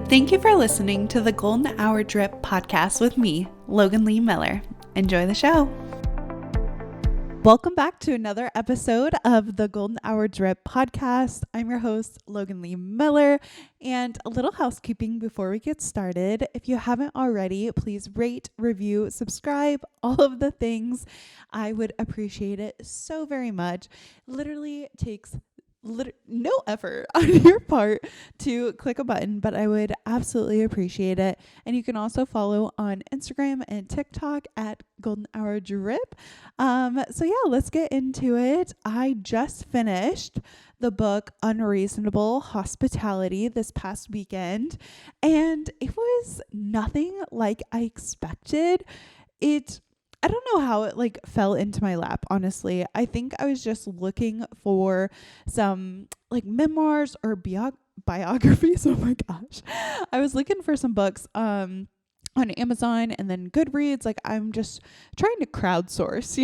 Thank you for listening to the Golden Hour Drip podcast with me, Logan Lee Miller. Enjoy the show. Welcome back to another episode of the Golden Hour Drip podcast. I'm your host, Logan Lee Miller, and a little housekeeping before we get started. If you haven't already, please rate, review, subscribe, all of the things. I would appreciate it so very much. Literally takes no effort on your part to click a button, but I would absolutely appreciate it. And you can also follow on Instagram and TikTok at Golden Hour Drip. So yeah, let's get into it. I just finished the book Unreasonable Hospitality this past weekend, and it was nothing like I expected. I don't know how it fell into my lap, honestly. I think I was just looking for some memoirs or biographies. Oh my gosh. I was looking for some books on Amazon and then Goodreads. I'm just trying to crowdsource,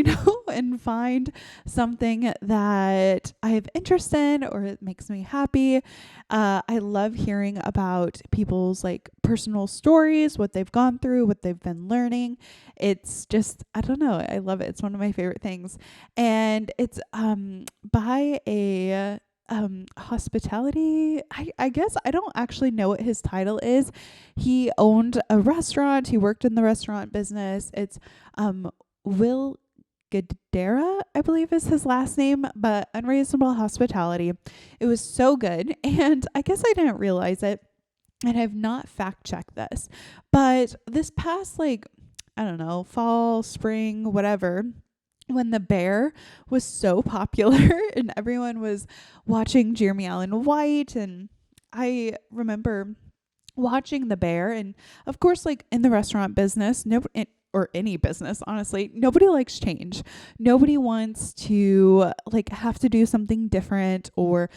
and find something that I have interest in or it makes me happy. I love hearing about people's personal stories, what they've gone through, what they've been learning. It's just, I don't know. I love it. It's one of my favorite things. And it's by a hospitality. I guess I don't actually know what his title is. He owned a restaurant. He worked in the restaurant business. It's Will Guidara, I believe is his last name, but Unreasonable Hospitality. It was so good. And I guess I didn't realize it. And I've not fact checked this, but this past I don't know, fall, spring, whatever, when The Bear was so popular and everyone was watching Jeremy Allen White, and I remember watching The Bear, and of course, in the restaurant business, or any business, honestly, nobody likes change. Nobody wants to have to do something different or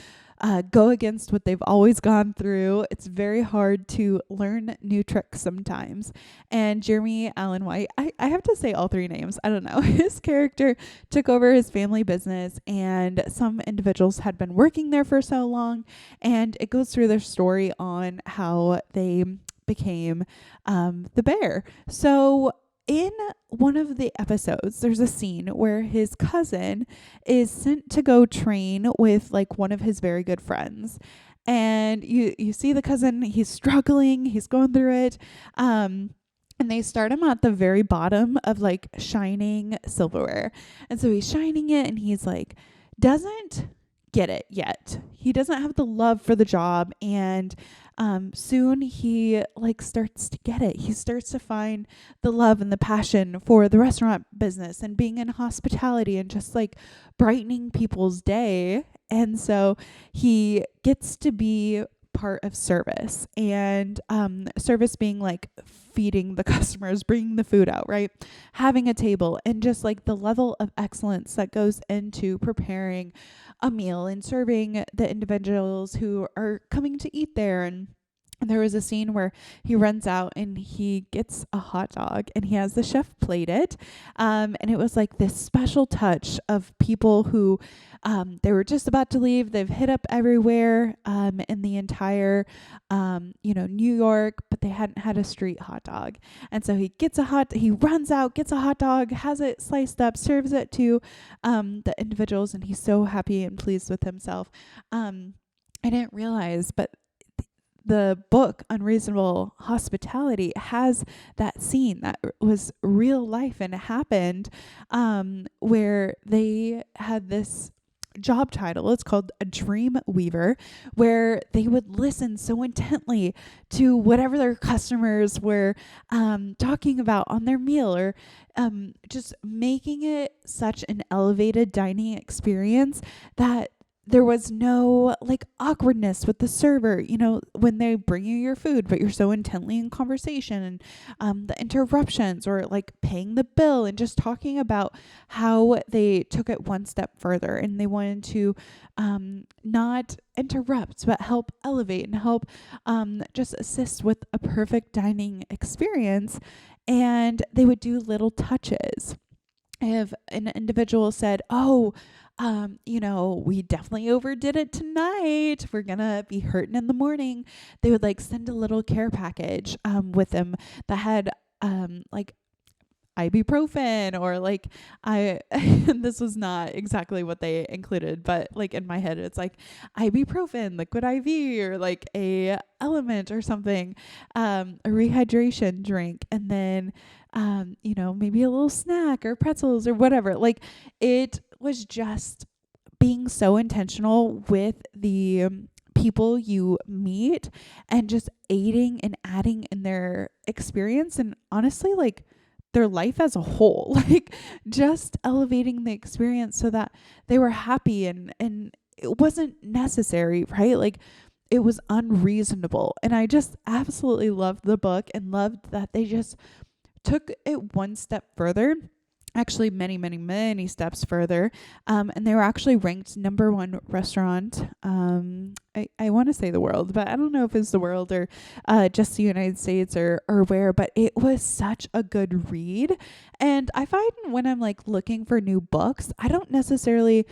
go against what they've always gone through. It's very hard to learn new tricks sometimes. And Jeremy Allen White, I have to say all three names. I don't know. His character took over his family business, and some individuals had been working there for so long. And it goes through their story on how they became the Bear. So in one of the episodes, there's a scene where his cousin is sent to go train with one of his very good friends. And you see the cousin, he's struggling, he's going through it. And they start him at the very bottom of shining silverware. And so he's shining it, and he's doesn't get it yet. He doesn't have the love for the job, and soon he starts to get it. He starts to find the love and the passion for the restaurant business and being in hospitality and just brightening people's day. And so he gets to be part of service, and service being feeding the customers, bringing the food out, right? Having a table, and just the level of excellence that goes into preparing a meal and serving the individuals who are coming to eat there. And there was a scene where he runs out and he gets a hot dog, and he has the chef plate it. And it was this special touch of people who they were just about to leave. They've hit up everywhere in the entire, New York, but they hadn't had a street hot dog. And so he runs out, gets a hot dog, has it sliced up, serves it to the individuals, and he's so happy and pleased with himself. I didn't realize, but the book Unreasonable Hospitality has that scene that was real life, and it happened where they had this job title. It's called a dream weaver, where they would listen so intently to whatever their customers were talking about on their meal, or just making it such an elevated dining experience that there was no awkwardness with the server, when they bring you your food, but you're so intently in conversation, and the interruptions, or paying the bill, and just talking about how they took it one step further, and they wanted to not interrupt, but help elevate and help just assist with a perfect dining experience. And they would do little touches. if an individual said, "Oh, we definitely overdid it tonight. We're gonna be hurting in the morning," they would like send a little care package with them that had like ibuprofen or like I this was not exactly what they included, but like in my head it's like ibuprofen, liquid IV, or like a element or something, a rehydration drink, and then maybe a little snack or pretzels or whatever. Like it was just being so intentional with the people you meet and just aiding and adding in their experience, and honestly like their life as a whole, like just elevating the experience so that they were happy, and it wasn't necessary, right? Like it was unreasonable. And I just absolutely loved the book and loved that they just took it one step further, actually many, many, many steps further. And they were actually ranked number one restaurant. I want to say the world, but I don't know if it's the world or just the United States or where, but it was such a good read. And I find when I'm like looking for new books, I don't necessarily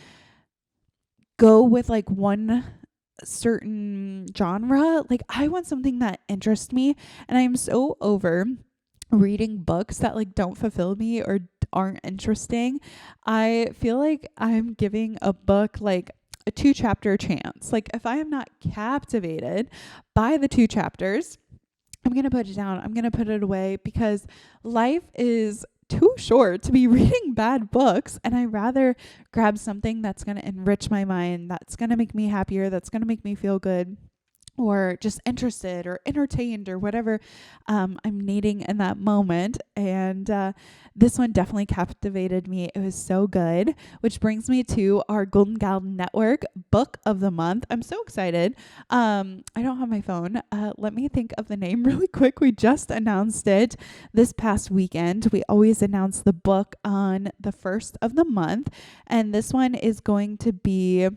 go with like one certain genre. Like I want something that interests me, and I'm so over reading books that like don't fulfill me or aren't interesting. I feel like I'm giving a book like a 2-chapter chance. Like if I am not captivated by the 2 chapters, I'm going to put it down. I'm going to put it away, because life is too short to be reading bad books, and I rather grab something that's going to enrich my mind, that's going to make me happier, that's going to make me feel good, or just interested or entertained or whatever I'm needing in that moment. And this one definitely captivated me. It was so good, which brings me to our Golden Gal Network book of the month. I'm so excited. I don't have my phone. Let me think of the name really quick. We just announced it this past weekend. We always announce the book on the first of the month, and this one is going to be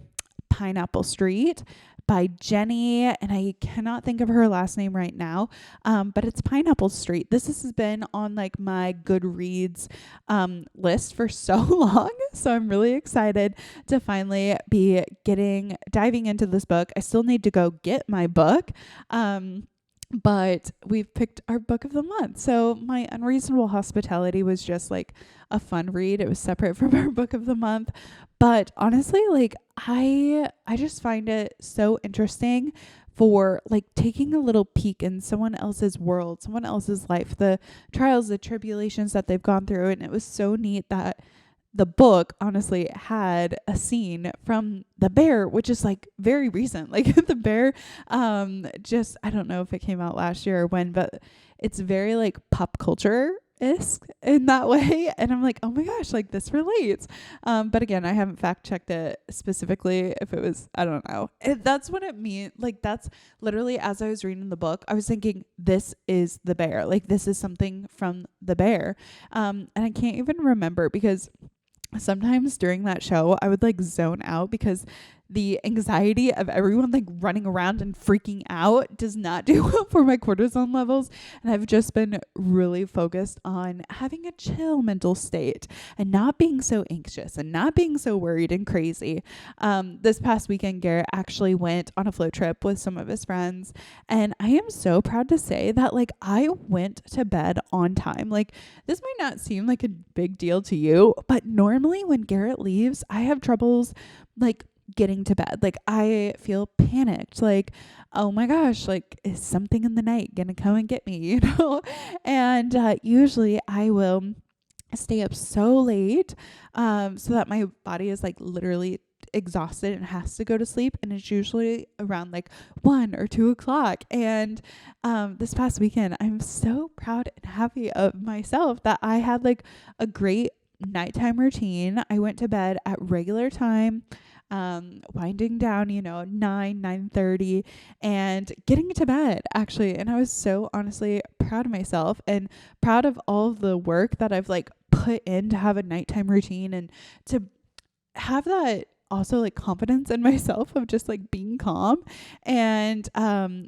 Pineapple Street by Jenny, and I cannot think of her last name right now, but it's Pineapple Street. This has been on like my Goodreads list for so long, so I'm really excited to finally be diving into this book. I still need to go get my book, but we've picked our book of the month. So my Unreasonable Hospitality was just like a fun read. It was separate from our book of the month. But honestly, like I just find it so interesting for like taking a little peek in someone else's world, someone else's life, the trials, the tribulations that they've gone through. And it was so neat that the book honestly had a scene from The Bear, which is like very recent. Like The Bear, just, I don't know if it came out last year or when, but it's very like pop culture-esque in that way. And I'm like, oh my gosh, like this relates. But again, I haven't fact checked it specifically if it was, I don't know. That's what it means. Like that's literally, as I was reading the book, I was thinking, this is The Bear. Like this is something from The Bear. And I can't even remember, because sometimes during that show I would like zone out, because the anxiety of everyone like running around and freaking out does not do well for my cortisol levels. And I've just been really focused on having a chill mental state and not being so anxious and not being so worried and crazy. This past weekend, Garrett actually went on a float trip with some of his friends, and I am so proud to say that like I went to bed on time. Like this might not seem like a big deal to you, but normally when Garrett leaves, I have troubles like getting to bed. Like I feel panicked, like, oh my gosh, like is something in the night gonna come and get me, and usually I will stay up so late so that my body is like literally exhausted and has to go to sleep, and it's usually around like 1 or 2 o'clock. And this past weekend, I'm so proud and happy of myself that I had like a great nighttime routine. I went to bed at regular time, winding down, 9:30, and getting to bed actually. And I was so honestly proud of myself and proud of all of the work that I've like put in to have a nighttime routine, and to have that also like confidence in myself of just like being calm and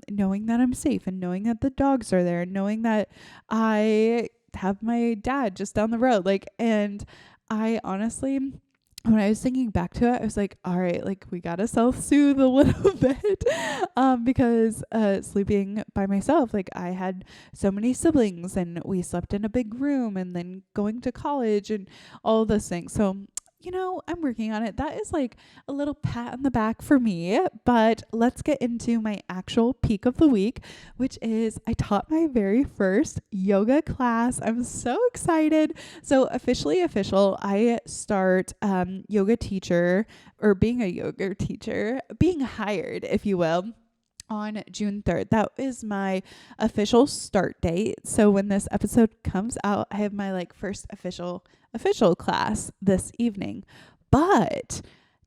knowing that I'm safe, and knowing that the dogs are there, and knowing that I have my dad just down the road, like, and I honestly, when I was thinking back to it, I was like, all right, like we gotta self-soothe a little bit. Because sleeping by myself, like I had so many siblings and we slept in a big room and then going to college and all those things. So, I'm working on it. That is like a little pat on the back for me. But let's get into my actual peak of the week, which is I taught my very first yoga class. I'm so excited. So official, I start yoga teacher or being a yoga teacher, being hired, if you will, on June 3rd. That is my official start date. So when this episode comes out, I have my like first official class this evening. But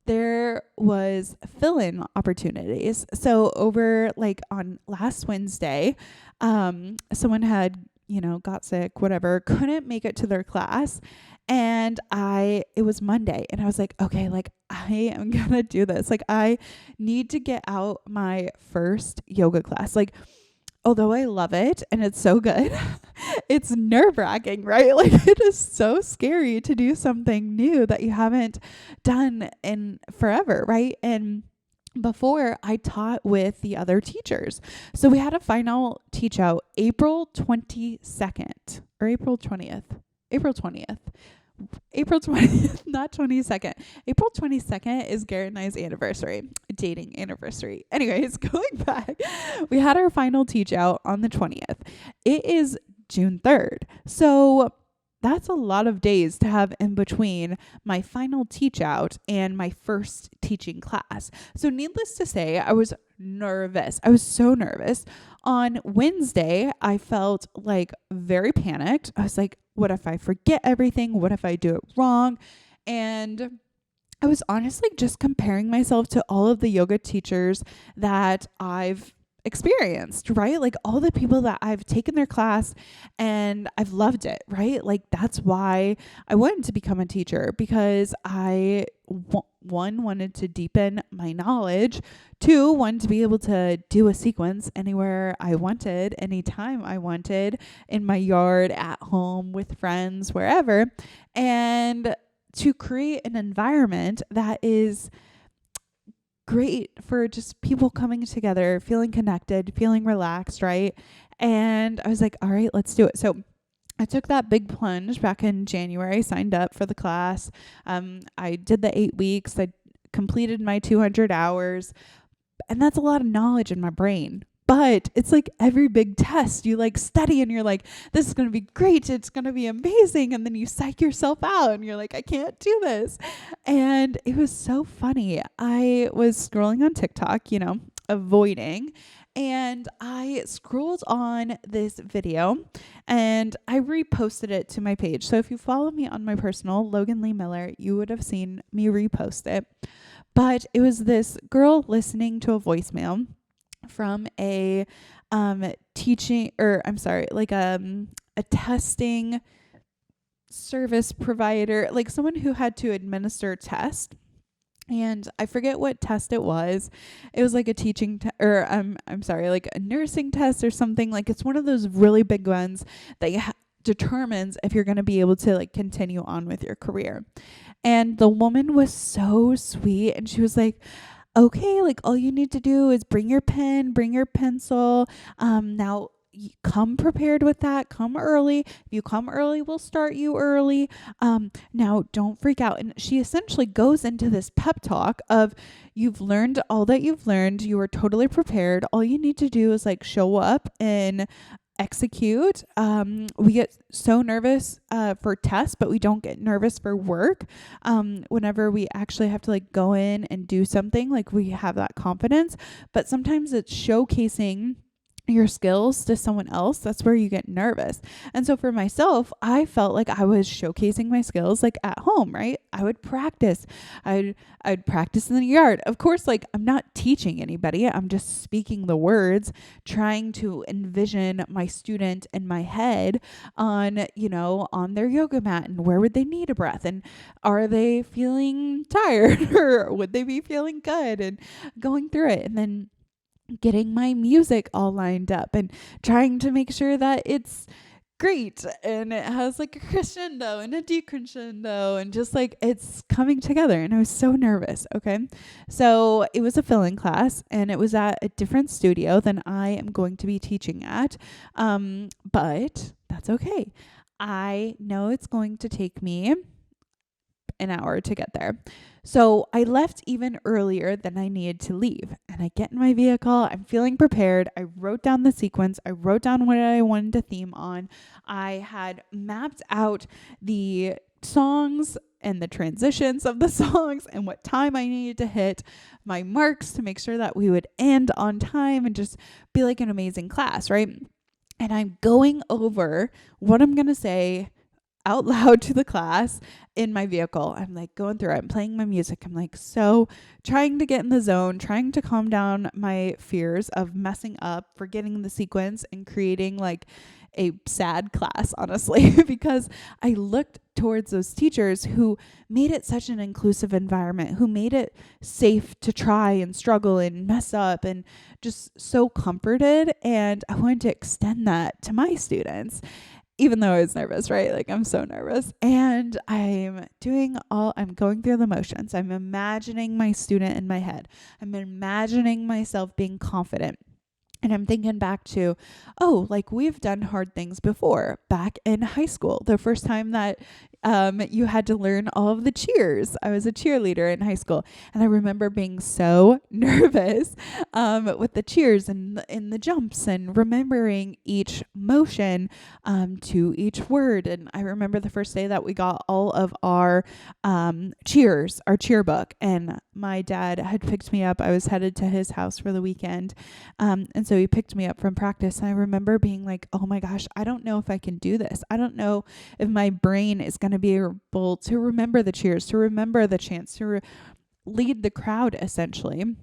there was fill-in opportunities. So over like on last Wednesday, someone had, got sick, whatever, couldn't make it to their class. And it was Monday and I was like, okay, like I am gonna do this. Like I need to get out my first yoga class. Like, although I love it and it's so good, it's nerve-wracking, right? Like it is so scary to do something new that you haven't done in forever, right? And before I taught with the other teachers. So we had a final teach out April 22nd or April 20th. April 20th, not 22nd. April 22nd is Garrett and I's dating anniversary. Anyways, going back, we had our final teach out on the 20th. It is June 3rd. So that's a lot of days to have in between my final teach out and my first teaching class. So needless to say, I was nervous. I was so nervous. On Wednesday, I felt like very panicked. I was like, what if I forget everything? What if I do it wrong? And I was honestly just comparing myself to all of the yoga teachers that I've experienced, right? Like all the people that I've taken their class and I've loved it, right? Like that's why I wanted to become a teacher, because I wanted to deepen my knowledge, two, wanted to be able to do a sequence anywhere I wanted, anytime I wanted, in my yard, at home, with friends, wherever, and to create an environment that is great for just people coming together, feeling connected, feeling relaxed, right? And I was like, all right, let's do it. So I took that big plunge back in January, signed up for the class. I did the 8 weeks. I completed my 200 hours, and that's a lot of knowledge in my brain. But it's like every big test, you like study and you're like, this is going to be great. It's going to be amazing. And then you psych yourself out and you're like, I can't do this. And it was so funny. I was scrolling on TikTok, avoiding. And I scrolled on this video and I reposted it to my page. So if you follow me on my personal, Logan Lee Miller, you would have seen me repost it. But it was this girl listening to a voicemail from a testing service provider, like someone who had to administer tests. And I forget what test it was. It was like a like a nursing test or something. Like it's one of those really big ones that determines if you're going to be able to like continue on with your career. And the woman was so sweet, and she was like, okay, like all you need to do is bring your pen, bring your pencil. Now come prepared with that. Come early. If you come early, we'll start you early. Now don't freak out. And she essentially goes into this pep talk of, you've learned all that you've learned. You are totally prepared. All you need to do is like show up and execute. We get so nervous for tests, but we don't get nervous for work. Whenever we actually have to like go in and do something, like we have that confidence, but sometimes it's showcasing your skills to someone else. That's where you get nervous. And so for myself, I felt like I was showcasing my skills like at home, right? I would practice. I'd practice in the yard. Of course, like I'm not teaching anybody. I'm just speaking the words, trying to envision my student in my head on, on their yoga mat, and where would they need a breath, and are they feeling tired or would they be feeling good, and going through it. And then getting my music all lined up and trying to make sure that it's great. And it has like a crescendo and a decrescendo and just like it's coming together. And I was so nervous. Okay. So it was a filling class and it was at a different studio than I am going to be teaching at. But that's okay. I know it's going to take me an hour to get there. So I left even earlier than I needed to leave. And I get in my vehicle. I'm feeling prepared. I wrote down the sequence. I wrote down what I wanted to theme on. I had mapped out the songs and the transitions of the songs and what time I needed to hit, my marks to make sure that we would end on time and just be like an amazing class, right? And I'm going over what I'm going to say out loud to the class in my vehicle. I'm like going through it. I'm playing my music. I'm like so trying to get in the zone, trying to calm down my fears of messing up, forgetting the sequence and creating like a sad class, honestly, because I looked towards those teachers who made it such an inclusive environment, who made it safe to try and struggle and mess up and just so comforted. And I wanted to extend that to my students. Even though I was nervous, right? Like I'm so nervous and I'm going through the motions. I'm imagining my student in my head. I'm imagining myself being confident. And I'm thinking back to, like we've done hard things before back in high school. The first time that you had to learn all of the cheers. I was a cheerleader in high school. And I remember being so nervous with the cheers and in the jumps and remembering each motion to each word. And I remember the first day that we got all of our cheers, our cheer book. And my dad had picked me up. I was headed to his house for the weekend. And so he picked me up from practice. And I remember being like, oh my gosh, I don't know if I can do this. I don't know if my brain is going to be able to remember the cheers, to remember the chants, to lead the crowd essentially.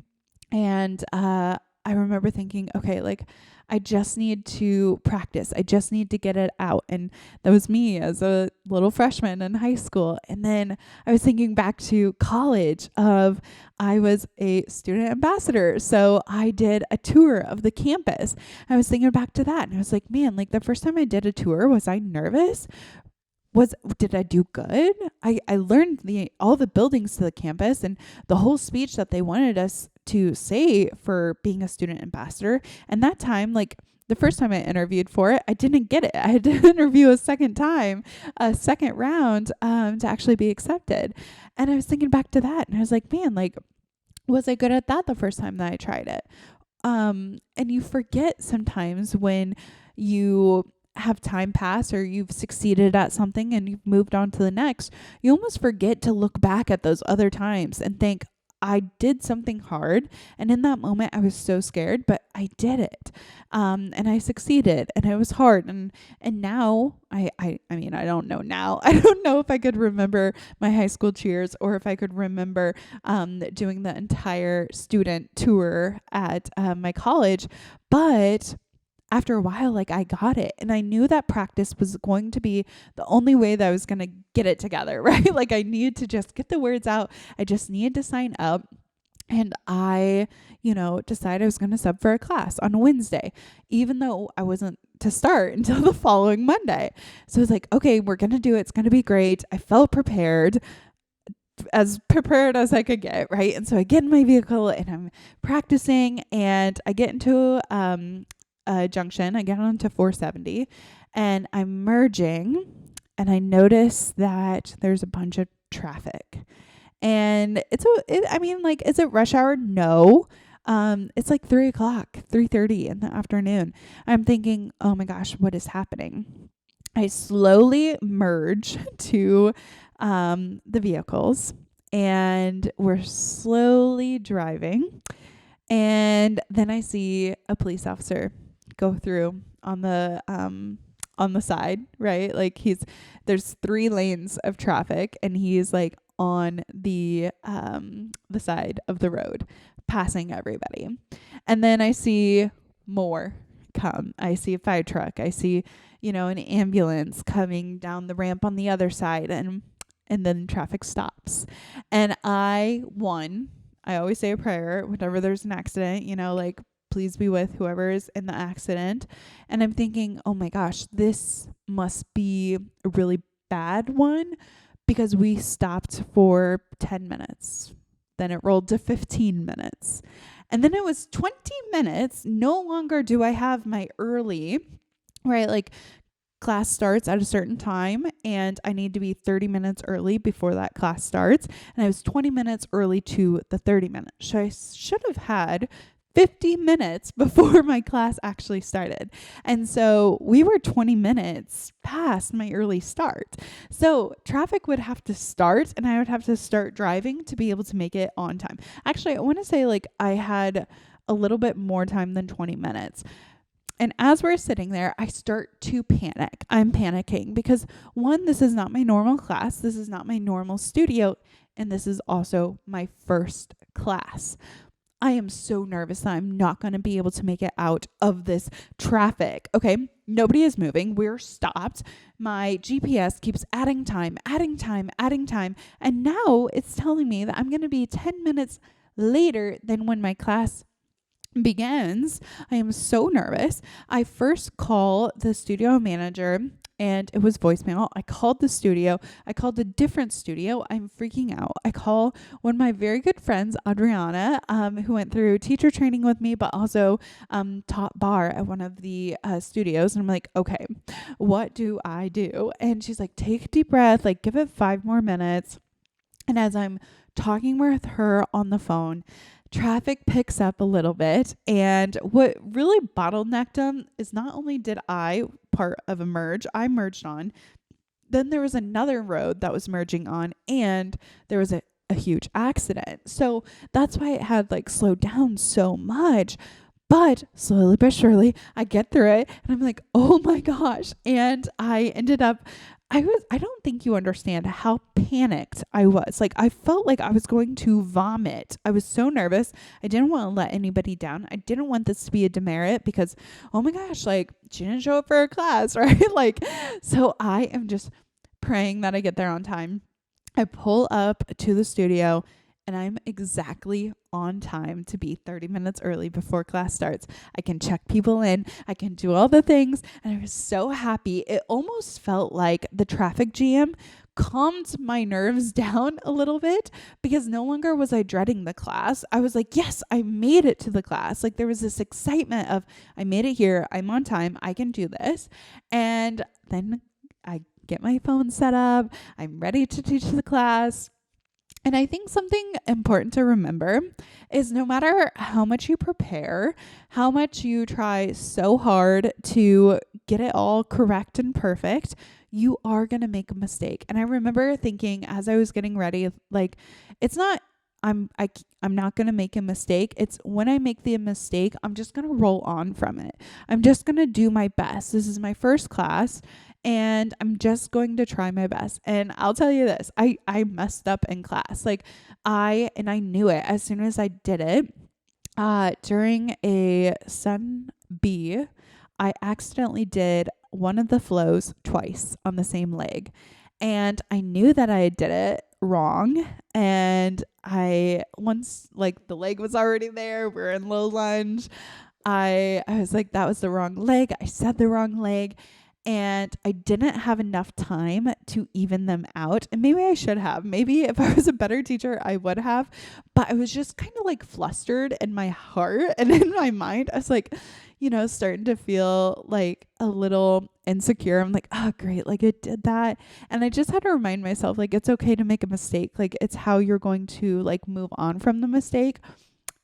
And I remember thinking, okay, like I just need to practice. I just need to get it out. And that was me as a little freshman in high school. And then I was thinking back to college I was a student ambassador. So I did a tour of the campus. I was thinking back to that and I was like, man, like the first time I did a tour, was I nervous? Did I do good? I learned all the buildings to the campus and the whole speech that they wanted us to say for being a student ambassador. And that time, like the first time I interviewed for it, I didn't get it. I had to interview a second round, to actually be accepted. And I was thinking back to that and I was like, man, like, was I good at that the first time that I tried it? And you forget sometimes when you have time pass or you've succeeded at something and you've moved on to the next, you almost forget to look back at those other times and think, I did something hard. And in that moment, I was so scared, but I did it. And I succeeded and it was hard. And now I mean, I don't know now. I don't know if I could remember my high school cheers or if I could remember doing the entire student tour at my college. But after a while, like I got it and I knew that practice was going to be the only way that I was going to get it together, right? Like I needed to just get the words out. I just needed to sign up. And I, decided I was going to sub for a class on Wednesday, even though I wasn't to start until the following Monday. So I was like, okay, we're going to do it. It's going to be great. I felt prepared. As prepared as I could get, right? And so I get in my vehicle and I'm practicing and I get into junction. I get onto 470 and I'm merging and I notice that there's a bunch of traffic and is it rush hour? No. It's like 3:30 in the afternoon. I'm thinking, oh my gosh, what is happening? I slowly merge to the vehicles and we're slowly driving. And then I see a police officer go through on the side, right? Like there's 3 lanes of traffic and he's like on the side of the road passing everybody. And then I see more come. I see a fire truck. I see, an ambulance coming down the ramp on the other side and then traffic stops. And I always say a prayer whenever there's an accident, like please be with whoever is in the accident. And I'm thinking, oh my gosh, this must be a really bad one, because we stopped for 10 minutes. Then it rolled to 15 minutes. And then it was 20 minutes. No longer do I have my early, right? Like, class starts at a certain time and I need to be 30 minutes early before that class starts. And I was 20 minutes early to the 30 minutes. So I should have had 50 minutes before my class actually started. And so we were 20 minutes past my early start. So traffic would have to start and I would have to start driving to be able to make it on time. Actually, I want to say like I had a little bit more time than 20 minutes. And as we're sitting there, I start to panic. I'm panicking because, one, this is not my normal class. This is not my normal studio. And this is also my first class. I am so nervous that I'm not going to be able to make it out of this traffic. Okay, nobody is moving. We're stopped. My GPS keeps adding time. And now it's telling me that I'm going to be 10 minutes later than when my class begins. I am so nervous. I first call the studio manager and it was voicemail. I called the studio. I called a different studio. I'm freaking out. I call one of my very good friends, Adriana, who went through teacher training with me, but also taught bar at one of the studios. And I'm like, okay, what do I do? And she's like, take a deep breath, like give it 5 more minutes. And as I'm talking with her on the phone, traffic picks up a little bit. And what really bottlenecked them is not only did I part of a merge, I merged on, then there was another road that was merging on and there was a huge accident. So that's why it had like slowed down so much. But slowly but surely, I get through it and I'm like, oh my gosh. And I ended up, I don't think you understand how panicked I was. Like, I felt like I was going to vomit. I was so nervous. I didn't want to let anybody down. I didn't want this to be a demerit because, oh my gosh, like, she didn't show up for her class, right? Like, so I am just praying that I get there on time. I pull up to the studio and I'm exactly on time to be 30 minutes early before class starts. I can check people in. I can do all the things. And I was so happy. It almost felt like the traffic jam calmed my nerves down a little bit because no longer was I dreading the class. I was like, yes, I made it to the class. Like there was this excitement of I made it here. I'm on time. I can do this. And then I get my phone set up. I'm ready to teach the class. And I think something important to remember is no matter how much you prepare, how much you try so hard to get it all correct and perfect, you are going to make a mistake. And I remember thinking as I was getting ready, like, it's not, I'm not going to make a mistake. It's when I make the mistake, I'm just going to roll on from it. I'm just going to do my best. This is my first class. And I'm just going to try my best. And I'll tell you this, I messed up in class. Like I knew it as soon as I did it. During a Sun B, I accidentally did one of the flows twice on the same leg. And I knew that I did it wrong. And once like the leg was already there, we're in low lunge. I was like, that was the wrong leg. I said the wrong leg. And I didn't have enough time to even them out. And maybe I should have. Maybe if I was a better teacher, I would have. But I was just kind of like flustered in my heart and in my mind. I was like, starting to feel like a little insecure. I'm like, oh, great. Like it did that. And I just had to remind myself, like, it's okay to make a mistake. Like it's how you're going to like move on from the mistake.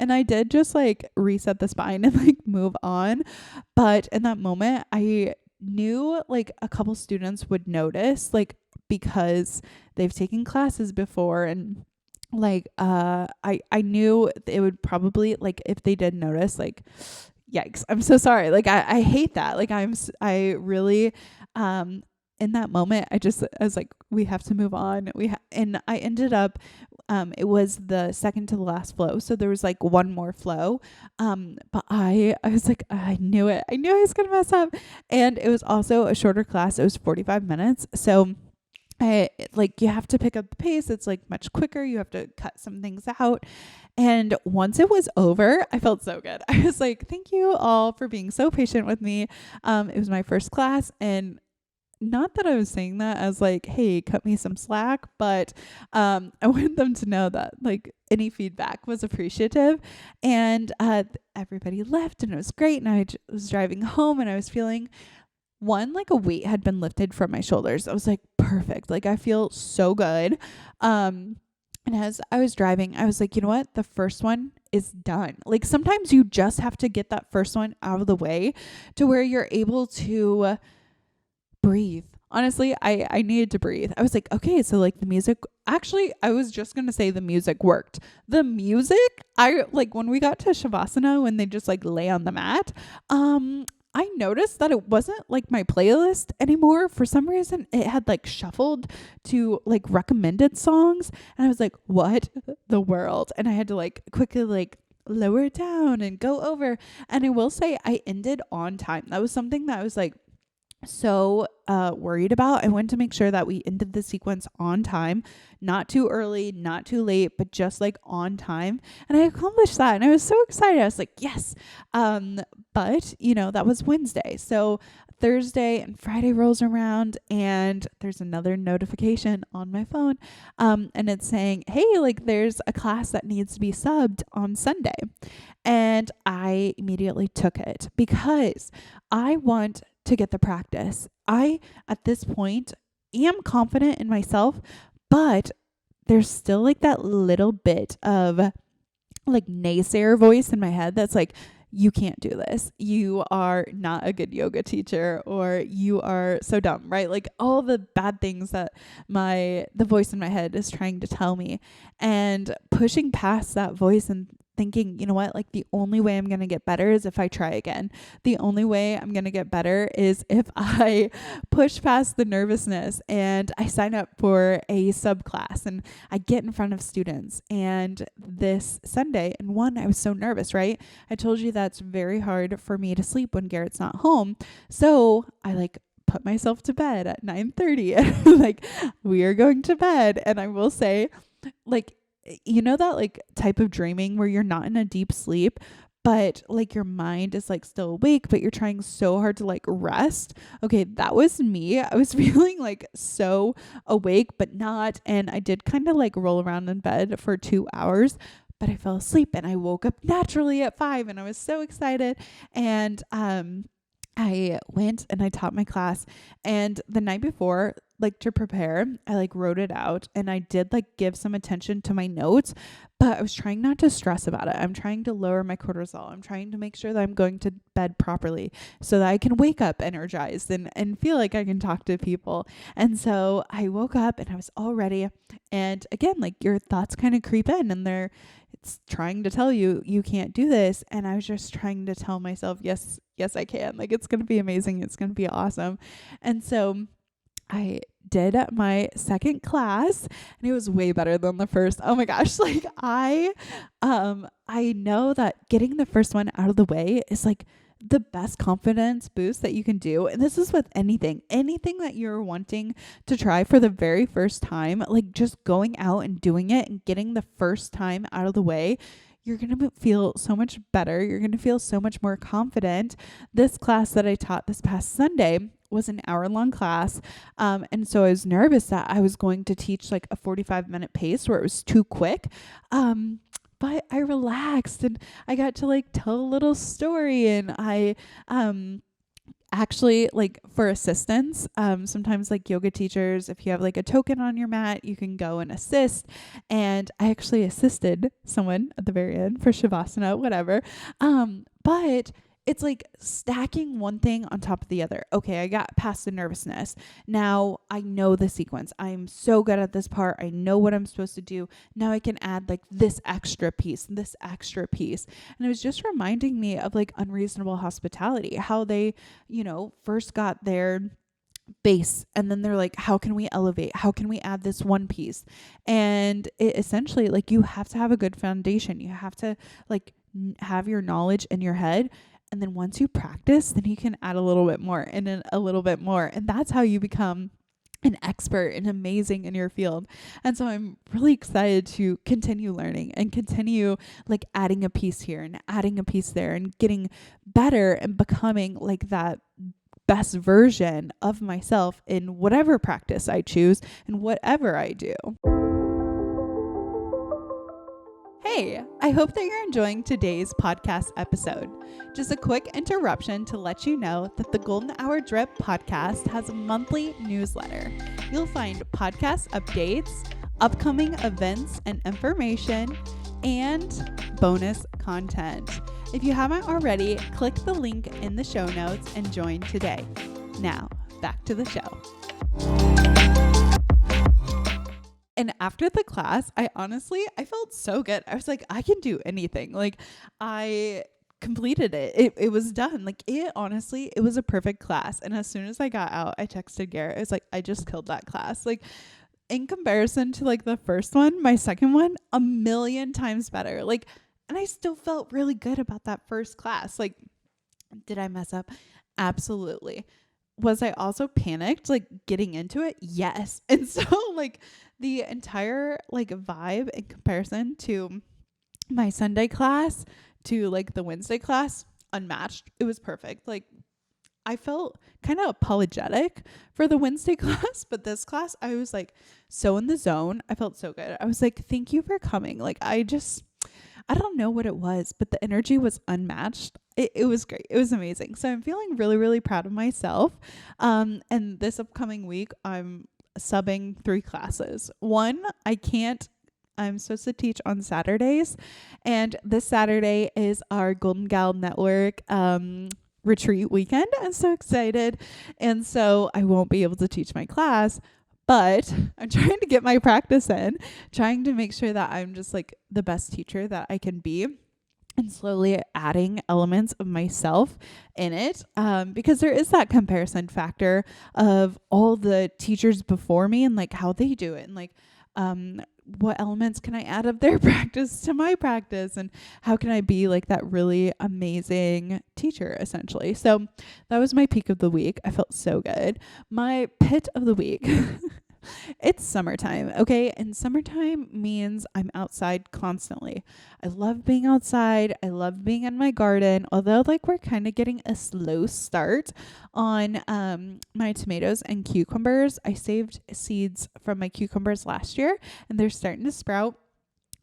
And I did just like reset the spine and like move on. But in that moment, I knew like a couple students would notice, like because they've taken classes before and like I knew it would probably, like, if they did notice, like, yikes, I'm so sorry. Like I hate that. Like I really in that moment I was like, we have to move on. And I ended up it was the second to the last flow, so there was like one more flow, but I was like, I knew it. I knew I was gonna mess up. And it was also a shorter class. It was 45 minutes, so you have to pick up the pace. It's like much quicker. You have to cut some things out. And once it was over, I felt so good. I was like, thank you all for being so patient with me. It was my first class, and not that I was saying that as like, hey, cut me some slack, but I wanted them to know that like any feedback was appreciative. And everybody left, and it was great. And was driving home, and I was feeling like a weight had been lifted from my shoulders. I was like, perfect. Like I feel so good. And as I was driving, I was like, you know what? The first one is done. Like sometimes you just have to get that first one out of the way to where you're able to breathe. Honestly, I needed to breathe. I was like, okay, so like the music, actually, I was just going to say the music worked. The music, I like when we got to Shavasana, when they just like lay on the mat, I noticed that it wasn't like my playlist anymore. For some reason, it had like shuffled to like recommended songs. And I was like, what the world? And I had to like quickly like lower it down and go over. And I will say I ended on time. That was something that I was like so worried about. I wanted to make sure that we ended the sequence on time, not too early, not too late, but just like on time. And I accomplished that, and I was so excited. I was like, yes. But you know, that was Wednesday. So Thursday and Friday rolls around, and there's another notification on my phone. And it's saying, hey, like there's a class that needs to be subbed on Sunday. And I immediately took it because I want to get the practice. I, at this point, am confident in myself, but there's still like that little bit of like naysayer voice in my head that's like, you can't do this. You are not a good yoga teacher, or you are so dumb, right? Like all the bad things that the voice in my head is trying to tell me, and pushing past that voice and thinking, you know what, like the only way I'm going to get better is if I try again. The only way I'm going to get better is if I push past the nervousness and I sign up for a subclass and I get in front of students. And this Sunday, and I was so nervous, right? I told you that's very hard for me to sleep when Garrett's not home. So I like put myself to bed at 9:30 and like, we are going to bed. And I will say, like, you know that like type of dreaming where you're not in a deep sleep, but like your mind is like still awake, but you're trying so hard to like rest. Okay, that was me. I was feeling like so awake, but not. And I did kind of like roll around in bed for 2 hours, but I fell asleep, and I woke up naturally at 5, and I was so excited. And I went and I taught my class, and the night before, like to prepare, I like wrote it out, and I did like give some attention to my notes, but I was trying not to stress about it. I'm trying to lower my cortisol. I'm trying to make sure that I'm going to bed properly so that I can wake up energized and feel like I can talk to people. And so I woke up and I was all ready. And again, like your thoughts kind of creep in, and it's trying to tell you, you can't do this. And I was just trying to tell myself, yes, I can. Like, it's going to be amazing. It's going to be awesome. And so I did my second class, and it was way better than the first. Oh my gosh. Like I know that getting the first one out of the way is like the best confidence boost that you can do. And this is with anything that you're wanting to try for the very first time, like just going out and doing it and getting the first time out of the way. You're going to feel so much better. You're going to feel so much more confident. This class that I taught this past Sunday was an hour-long class. And so I was nervous that I was going to teach like a 45-minute pace where it was too quick. But I relaxed, and I got to like tell a little story, and I actually, like for assistance, sometimes like yoga teachers, if you have like a token on your mat, you can go and assist. And I actually assisted someone at the very end for Shavasana, whatever. But it's like stacking one thing on top of the other. Okay, I got past the nervousness. Now I know the sequence. I'm so good at this part. I know what I'm supposed to do. Now I can add like this extra piece. And it was just reminding me of like Unreasonable Hospitality, how they, first got their base, and then they're like, how can we elevate? How can we add this one piece? And it essentially, like, you have to have a good foundation. You have to like have your knowledge in your head. And then once you practice, then you can add a little bit more and then a little bit more. And that's how you become an expert and amazing in your field. And so I'm really excited to continue learning and continue like adding a piece here and adding a piece there and getting better and becoming like that best version of myself in whatever practice I choose and whatever I do. Hey, I hope that you're enjoying today's podcast episode. Just a quick interruption to let you know that the Golden Hour Drip podcast has a monthly newsletter. You'll find podcast updates, upcoming events and information, and bonus content. If you haven't already, click the link in the show notes and join today. Now, back to the show. And after the class, I felt so good. I was like, I can do anything. Like, I completed it. It was done. Like, it was a perfect class. And as soon as I got out, I texted Garrett. I was like, I just killed that class. Like, in comparison to like the first one, my second one, 1,000,000 times better. Like, and I still felt really good about that first class. Like, did I mess up? Absolutely. Was I also panicked, like getting into it? Yes. And so like the entire like vibe in comparison to my Sunday class to like the Wednesday class, unmatched. It was perfect. Like I felt kind of apologetic for the Wednesday class, but this class I was like so in the zone. I felt so good. I was like, thank you for coming. Like I don't know what it was, but the energy was unmatched. It was great. It was amazing. So I'm feeling really, really proud of myself. And this upcoming week, I'm subbing 3 classes. One, I'm supposed to teach on Saturdays. And this Saturday is our Golden Gal Network retreat weekend. I'm so excited. And so I won't be able to teach my class, but I'm trying to get my practice in, trying to make sure that I'm just like the best teacher that I can be, and slowly adding elements of myself in it, because there is that comparison factor of all the teachers before me and like how they do it and like what elements can I add of their practice to my practice and how can I be like that really amazing teacher essentially. So that was my peak of the week. I felt so good. My pit of the week. It's summertime, okay? And summertime means I'm outside constantly. I love being outside. I love being in my garden, although like we're kind of getting a slow start on my tomatoes and cucumbers. I saved seeds from my cucumbers last year and they're starting to sprout.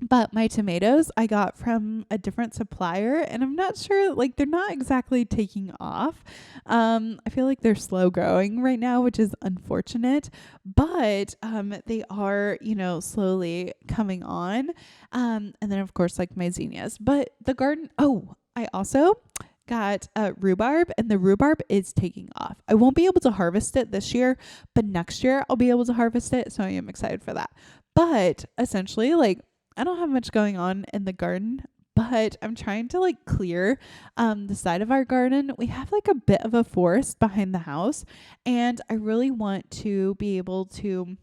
But my tomatoes I got from a different supplier and I'm not sure, like they're not exactly taking off. I feel like they're slow growing right now, which is unfortunate, but they are, slowly coming on. And then of course like my zinnias, but the garden, I also got rhubarb and the rhubarb is taking off. I won't be able to harvest it this year, but next year I'll be able to harvest it. So I am excited for that. But essentially like I don't have much going on in the garden, but I'm trying to like clear the side of our garden. We have like a bit of a forest behind the house and I really want to be able to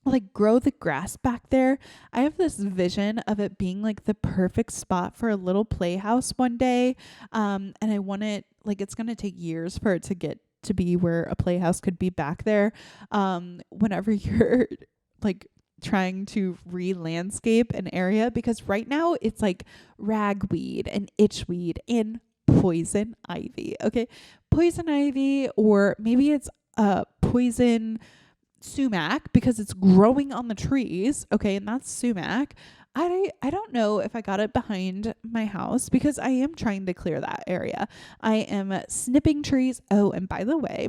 like grow the grass back there. I have this vision of it being like the perfect spot for a little playhouse one day. And I want it like, it's going to take years for it to get to be where a playhouse could be back there. Whenever you're like trying to re-landscape an area, because right now it's like ragweed and itchweed and poison ivy. Okay. Poison ivy, or maybe it's poison sumac because it's growing on the trees. Okay. And that's sumac. I don't know if I got it behind my house because I am trying to clear that area. I am snipping trees. Oh, and by the way,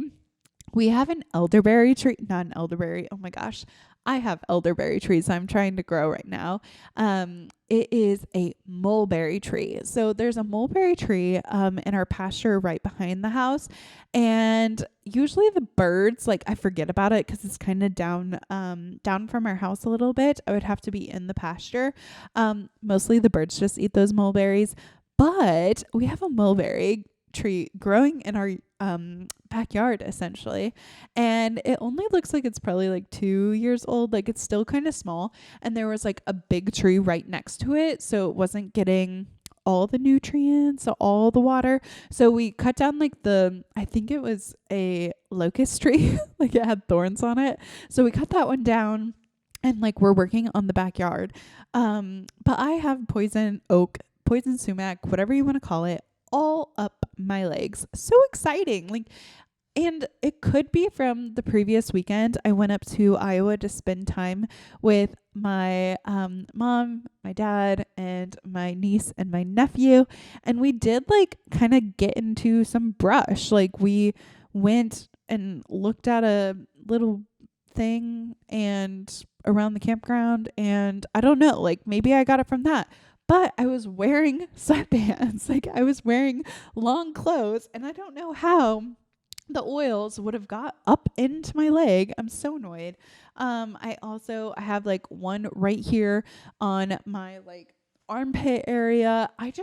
we have an elderberry tree, not an elderberry. Oh my gosh. I have elderberry trees I'm trying to grow right now. It is a mulberry tree. So there's a mulberry tree in our pasture right behind the house. And usually the birds, like I forget about it because it's kind of down from our house a little bit. I would have to be in the pasture. Mostly the birds just eat those mulberries. But we have a mulberry tree growing in our backyard essentially, and it only looks like it's probably like 2 years old. Like it's still kind of small, and there was like a big tree right next to it, so it wasn't getting all the nutrients, all the water. So we cut down like I think it was a locust tree, like it had thorns on it. So we cut that one down and like we're working on the backyard. But I have poison oak, poison sumac, whatever you want to call it, all up my legs. So exciting. Like, and it could be from the previous weekend. I went up to Iowa to spend time with my mom, my dad, and my niece and my nephew. And we did like kind of get into some brush. Like we went and looked at a little thing and around the campground. And I don't know, like maybe I got it from that. But I was wearing sweatpants. Like I was wearing long clothes. And I don't know how the oils would have got up into my leg. I'm so annoyed. I have like one right here on my like armpit area. I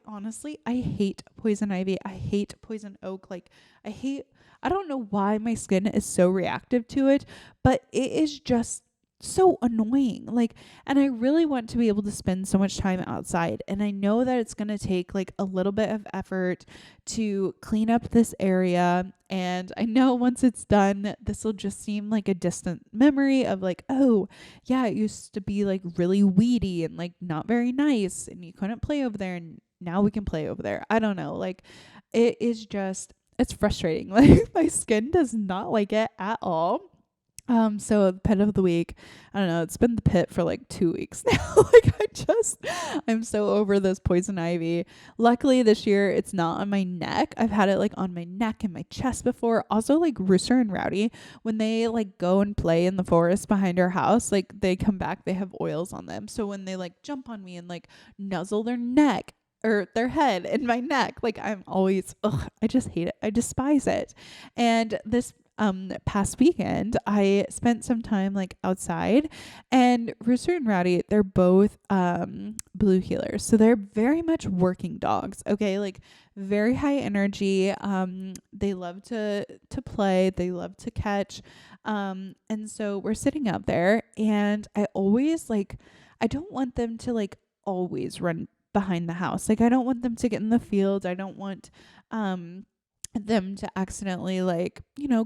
honestly, I hate poison ivy. I hate poison oak. Like I don't know why my skin is so reactive to it, but it is just so annoying. Like, and I really want to be able to spend so much time outside. And I know that it's going to take like a little bit of effort to clean up this area. And I know once it's done, this will just seem like a distant memory of like, oh yeah, it used to be like really weedy and like not very nice and you couldn't play over there. And now we can play over there. I don't know. Like it is just, it's frustrating. Like my skin does not like it at all. So the pet of the week, I don't know, it's been the pit for like 2 weeks now. Like I'm so over this poison ivy. Luckily this year it's not on my neck. I've had it like on my neck and my chest before. Also like Rooster and Rowdy, when they like go and play in the forest behind our house, like they come back, they have oils on them. So when they like jump on me and like nuzzle their neck or their head in my neck, like I'm always, I just hate it. I despise it. And this past weekend, I spent some time like outside, and Rooster and Rowdy, they're both blue heelers. So they're very much working dogs. Okay. Like very high energy. They love to play. They love to catch. And so we're sitting out there, and I always I don't want them to like always run behind the house. Like I don't want them to get in the field. I don't want, them to accidentally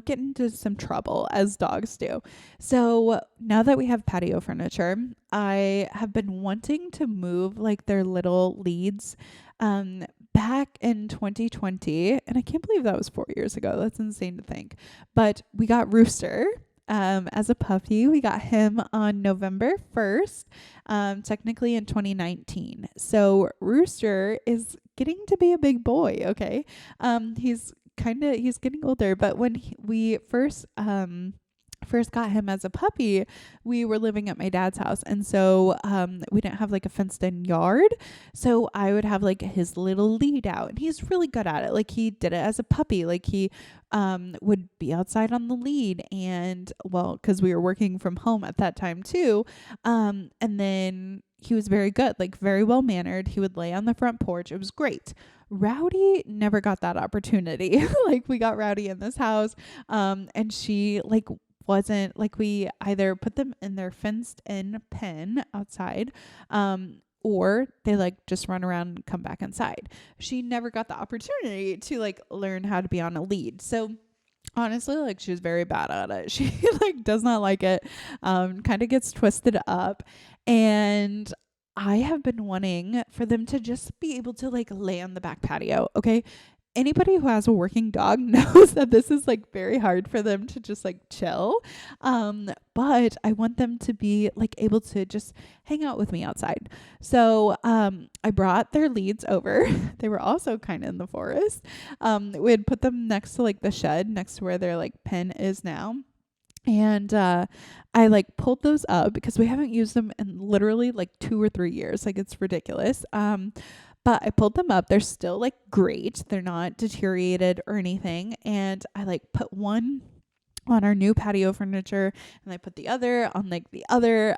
get into some trouble as dogs do. So now that we have patio furniture, I have been wanting to move like their little leads back in 2020, and I can't believe that was 4 years ago. That's insane to think. But we got Rooster as a puppy. We got him on November 1st, technically in 2019. So Rooster is getting to be a big boy. Okay. He's getting older, but when we first got him as a puppy, we were living at my dad's house. And so, we didn't have like a fenced in yard. So I would have like his little lead out, and he's really good at it. Like he did it as a puppy. Like he, would be outside on the lead, and cause we were working from home at that time too. And then he was very good, like very well mannered. He would lay on the front porch. It was great. Rowdy never got that opportunity. Like we got Rowdy in this house, and she wasn't we either put them in their fenced in pen outside, or they just run around and come back inside. She never got the opportunity to learn how to be on a lead. So honestly, she was very bad at it. She does not like it, kind of gets twisted up. And I have been wanting for them to just be able to lay on the back patio. Okay. Anybody who has a working dog knows that this is very hard for them to just chill. But I want them to be able to just hang out with me outside. So, I brought their leads over. They were also kind of in the forest. We had put them next to the shed next to where their pen is now. And I pulled those up because we haven't used them in literally 2 or 3 years. It's ridiculous. But I pulled them up. They're still great. They're not deteriorated or anything. And I put one on our new patio furniture, and I put the other on the other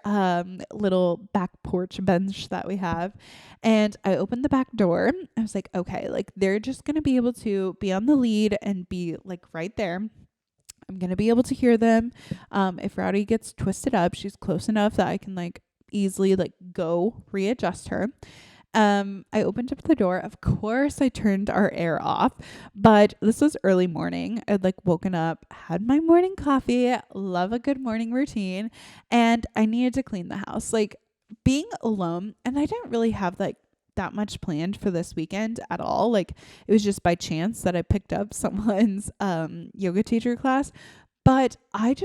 little back porch bench that we have. And I opened the back door. I was like, okay, they're just going to be able to be on the lead and be right there. I'm going to be able to hear them. If Rowdy gets twisted up, she's close enough that I can easily go readjust her. I opened up the door. Of course, I turned our air off, but this was early morning. I'd like woken up, had my morning coffee, love a good morning routine, and I needed to clean the house. Like being alone, and I didn't really have like that much planned for this weekend at all. Like it was just by chance that I picked up someone's yoga teacher class. But I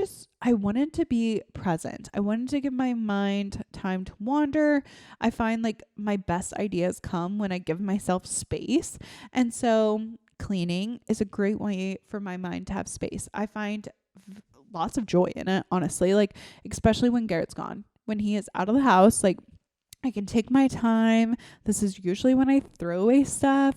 wanted to be present. I wanted to give my mind time to wander. I find like my best ideas come when I give myself space. And so cleaning is a great way for my mind to have space. I find lots of joy in it, honestly, like especially when Garrett's gone. When he is out of the house, like I can take my time. This is usually when I throw away stuff.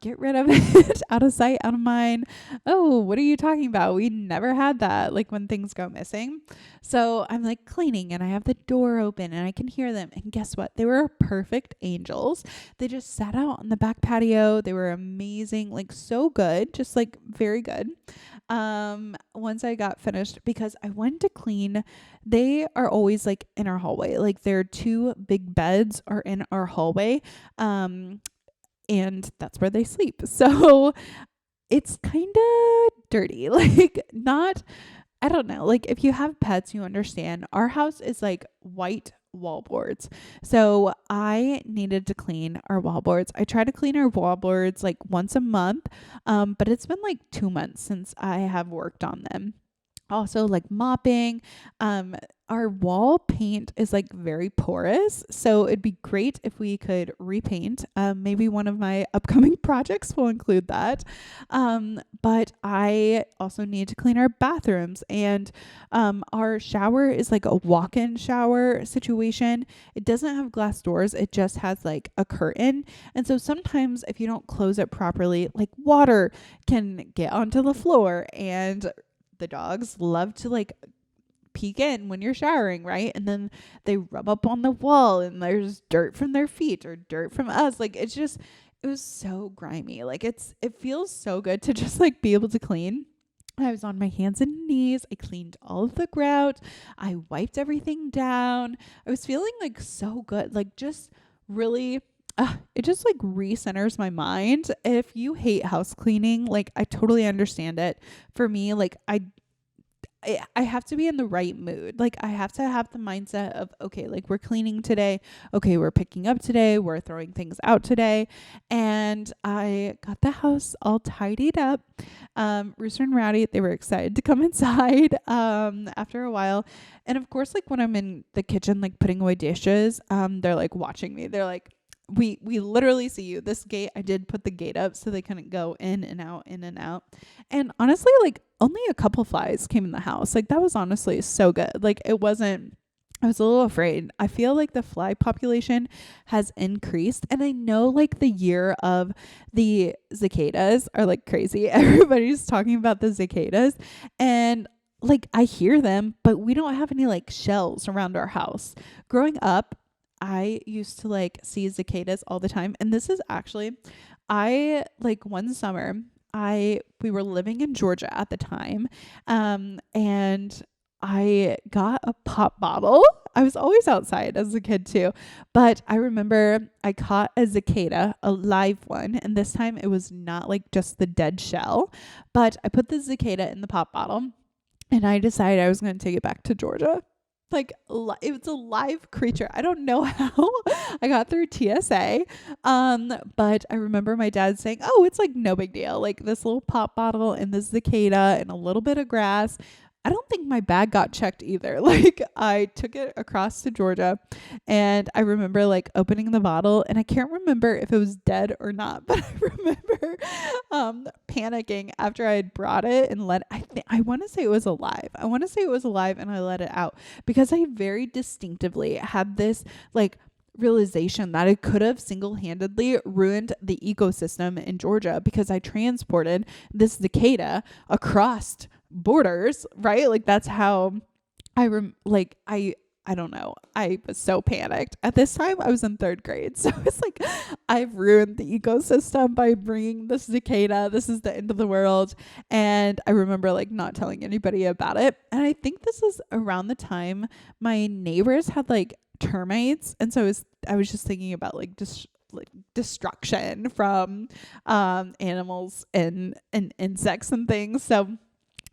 Get rid of it, out of sight, out of mind. Oh, what are you talking about? We never had that, like when things go missing. So I'm like cleaning and I have the door open and I can hear them. And guess what? They were perfect angels. They just sat out on the back patio. They were amazing, like so good, just like very good. Once I got finished, because I went to clean, they are always like in our hallway. Like their two big beds are in our hallway. And that's where they sleep. So it's kind of dirty. Like not, I don't know. Like if you have pets, you understand. Our house is like white wallboards. So I needed to clean our wallboards. I try to clean our wallboards like once a month. But it's been like 2 months since I have worked on them. Also like mopping. Our wall paint is like very porous, so it'd be great if we could repaint. Maybe one of my upcoming projects will include that. But I also need to clean our bathrooms, and our shower is like a walk-in shower situation. It doesn't have glass doors. It just has like a curtain. And so sometimes if you don't close it properly, like water can get onto the floor, and the dogs love to like peek in when you're showering, right? And then they rub up on the wall and there's dirt from their feet or dirt from us. Like it was so grimy. Like it feels so good to just like be able to clean. I was on my hands and knees. I cleaned all of the grout. I wiped everything down. I was feeling like so good. Like just really it just like recenters my mind. If you hate house cleaning, like I totally understand it. For me, like I have to be in the right mood. Like I have to have the mindset of, okay, like we're cleaning today. Okay, we're picking up today. We're throwing things out today. And I got the house all tidied up. Rooster and Rowdy, they were excited to come inside after a while. And of course, like when I'm in the kitchen, like putting away dishes, they're like watching me. They're like, we literally see you. This gate, I did put the gate up so they couldn't go in and out, in and out. And honestly, like only a couple flies came in the house. Like that was honestly so good. Like I was a little afraid. I feel like the fly population has increased, and I know like the year of the cicadas are like crazy. Everybody's talking about the cicadas, and like I hear them, but we don't have any like shells around our house. Growing up, I used to like see cicadas all the time. And this is actually, I like one summer, we were living in Georgia at the time. And I got a pop bottle. I was always outside as a kid too, but I remember I caught a cicada, a live one. And this time it was not like just the dead shell, but I put the cicada in the pop bottle and I decided I was going to take it back to Georgia. Like it was a live creature. I don't know how I got through TSA. But I remember my dad saying, "Oh, it's like no big deal. Like this little pop bottle and this cicada and a little bit of grass." I don't think my bag got checked either. Like I took it across to Georgia, and I remember like opening the bottle, and I can't remember if it was dead or not, but I remember panicking after I had brought it and I want to say it was alive. I want to say it was alive, and I let it out because I very distinctively had this like realization that it could have single-handedly ruined the ecosystem in Georgia because I transported this cicada across borders, right? Like that's how I don't know. I was so panicked. At this time, I was in 3rd grade. So it's like, I've ruined the ecosystem by bringing this cicada. This is the end of the world. And I remember like not telling anybody about it. And I think this is around the time my neighbors had like termites. And so I was I was just thinking about like destruction from animals and insects and things. So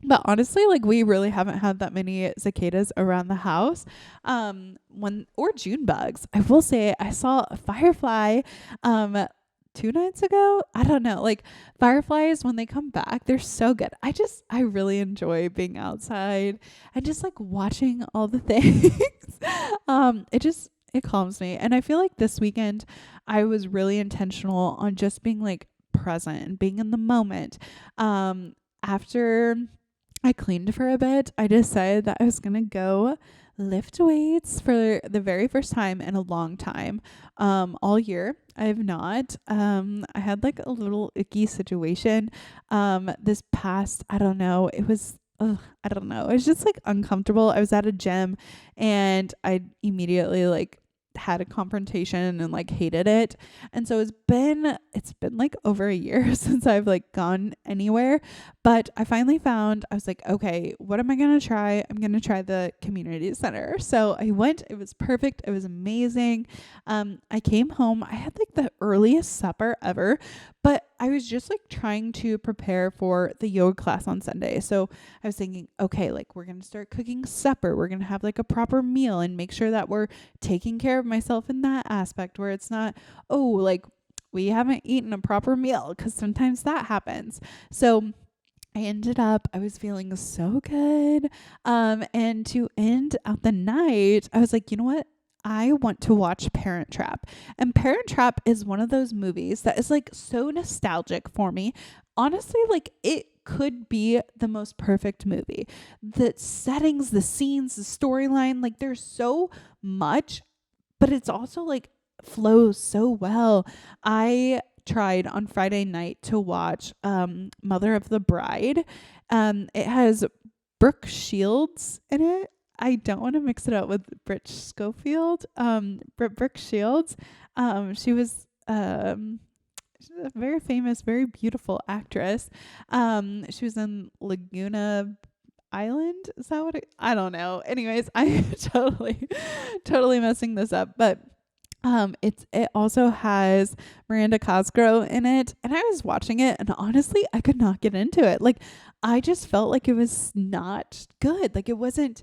but honestly, like we really haven't had that many cicadas around the house. Or June bugs. I will say I saw a firefly 2 nights ago. I don't know. Like fireflies, when they come back, they're so good. I really enjoy being outside and just like watching all the things. It calms me. And I feel like this weekend I was really intentional on just being like present and being in the moment. After I cleaned for a bit, I decided that I was going to go lift weights for the very first time in a long time. All year I have not. I had like a little icky situation this past, I don't know, it was I don't know. It was just like uncomfortable. I was at a gym and I immediately like had a confrontation and like hated it. And so it's been like over a year since I've like gone anywhere, but I finally found, I was like, okay, what am I going to try? I'm going to try the community center. So I went, it was perfect. It was amazing. I came home, I had like the earliest supper ever, but I was just like trying to prepare for the yoga class on Sunday. So I was thinking, okay, like we're going to start cooking supper. We're going to have like a proper meal and make sure that we're taking care of myself in that aspect where it's not, oh, like we haven't eaten a proper meal, because sometimes that happens. So I was feeling so good. And to end out the night, I was like, you know what? I want to watch Parent Trap. And Parent Trap is one of those movies that is like so nostalgic for me. Honestly, like it could be the most perfect movie. The settings, the scenes, the storyline, like there's so much, but it's also like flows so well. I tried on Friday night to watch Mother of the Bride. It has Brooke Shields in it. I don't want to mix it up with Brooke Schofield. Brooke Shields. She was she's a very famous, very beautiful actress. She was in Laguna Island. Is that what I don't know. Anyways, I'm totally messing this up, but it also has Miranda Cosgrove in it, and I was watching it and honestly I could not get into it. Like I just felt like it was not good. Like it wasn't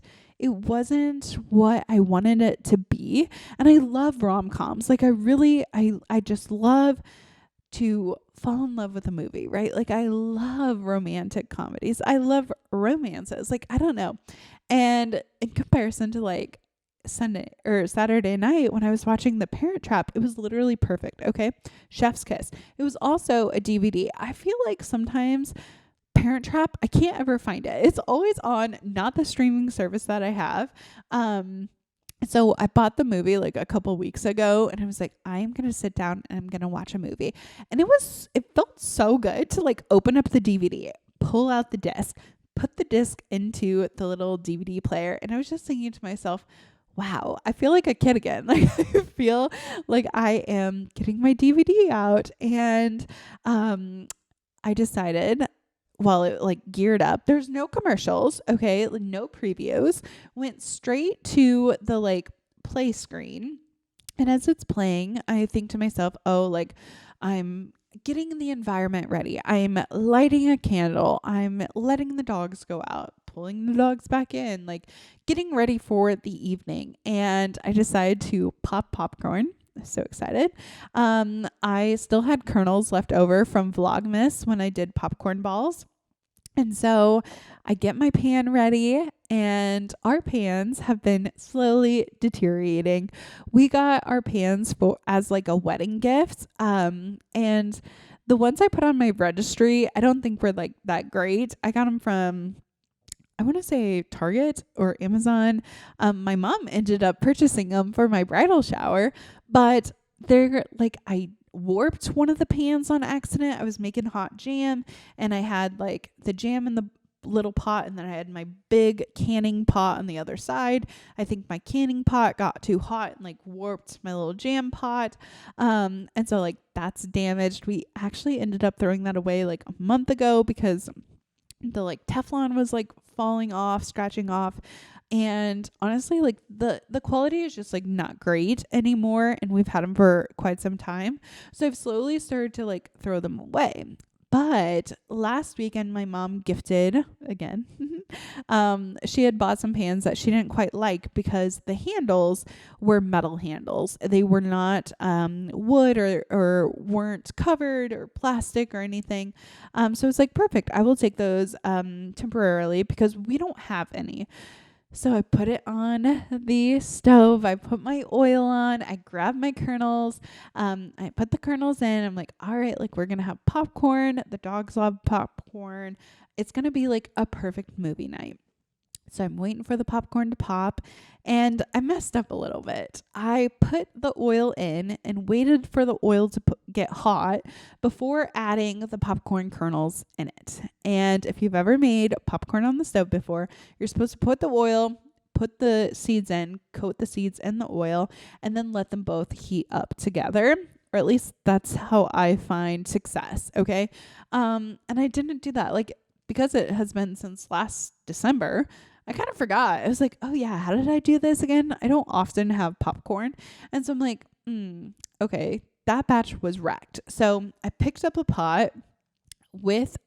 what I wanted it to be. And I love rom-coms. Like I just love to fall in love with a movie, right? Like I love romantic comedies. I love romances. Like I don't know. And in comparison to like Sunday or Saturday night when I was watching The Parent Trap, it was literally perfect. Okay. Chef's kiss. It was also a DVD. I feel like sometimes Parent Trap, I can't ever find it. It's always on, not the streaming service that I have. So I bought the movie like a couple weeks ago and I was like, I'm going to sit down and I'm going to watch a movie. And it felt so good to like open up the DVD, pull out the disc, put the disc into the little DVD player. And I was just thinking to myself, wow, I feel like a kid again. Like I feel like I am getting my DVD out. And I decided, while it like geared up, there's no commercials, okay, like no previews, went straight to the like play screen. And as it's playing, I think to myself, oh, like I'm getting the environment ready. I'm lighting a candle. I'm letting the dogs go out, pulling the dogs back in, like getting ready for the evening. And I decided to pop popcorn. So excited. I still had kernels left over from Vlogmas when I did popcorn balls. And so I get my pan ready, and our pans have been slowly deteriorating. We got our pans as like a wedding gift. And the ones I put on my registry, I don't think were like that great. I got them from, I want to say Target or Amazon. My mom ended up purchasing them for my bridal shower, but they're like, I warped one of the pans on accident. I was making hot jam and I had like the jam in the little pot, and then I had my big canning pot on the other side. I think my canning pot got too hot and like warped my little jam pot. And so like that's damaged. We actually ended up throwing that away like a month ago because the like Teflon was like falling off, scratching off. And honestly, like the quality is just like not great anymore. And we've had them for quite some time. So I've slowly started to like throw them away. But last weekend, my mom gifted again. She had bought some pans that she didn't quite like because the handles were metal handles. They were not wood or weren't covered or plastic or anything. So it's like, perfect. I will take those temporarily because we don't have any. So I put it on the stove. I put my oil on. I grabbed my kernels. I put the kernels in. I'm like, all right, like we're going to have popcorn. The dogs love popcorn. It's going to be like a perfect movie night. So I'm waiting for the popcorn to pop, and I messed up a little bit. I put the oil in and waited for the oil to get hot before adding the popcorn kernels in it. And if you've ever made popcorn on the stove before, you're supposed to put the oil, put the seeds in, coat the seeds in the oil, and then let them both heat up together. Or at least that's how I find success. Okay. And I didn't do that. Like, because it has been since last December, I kind of forgot. I was like, oh yeah, how did I do this again? I don't often have popcorn. And so I'm like, okay, that batch was wrecked. So I picked up a pot with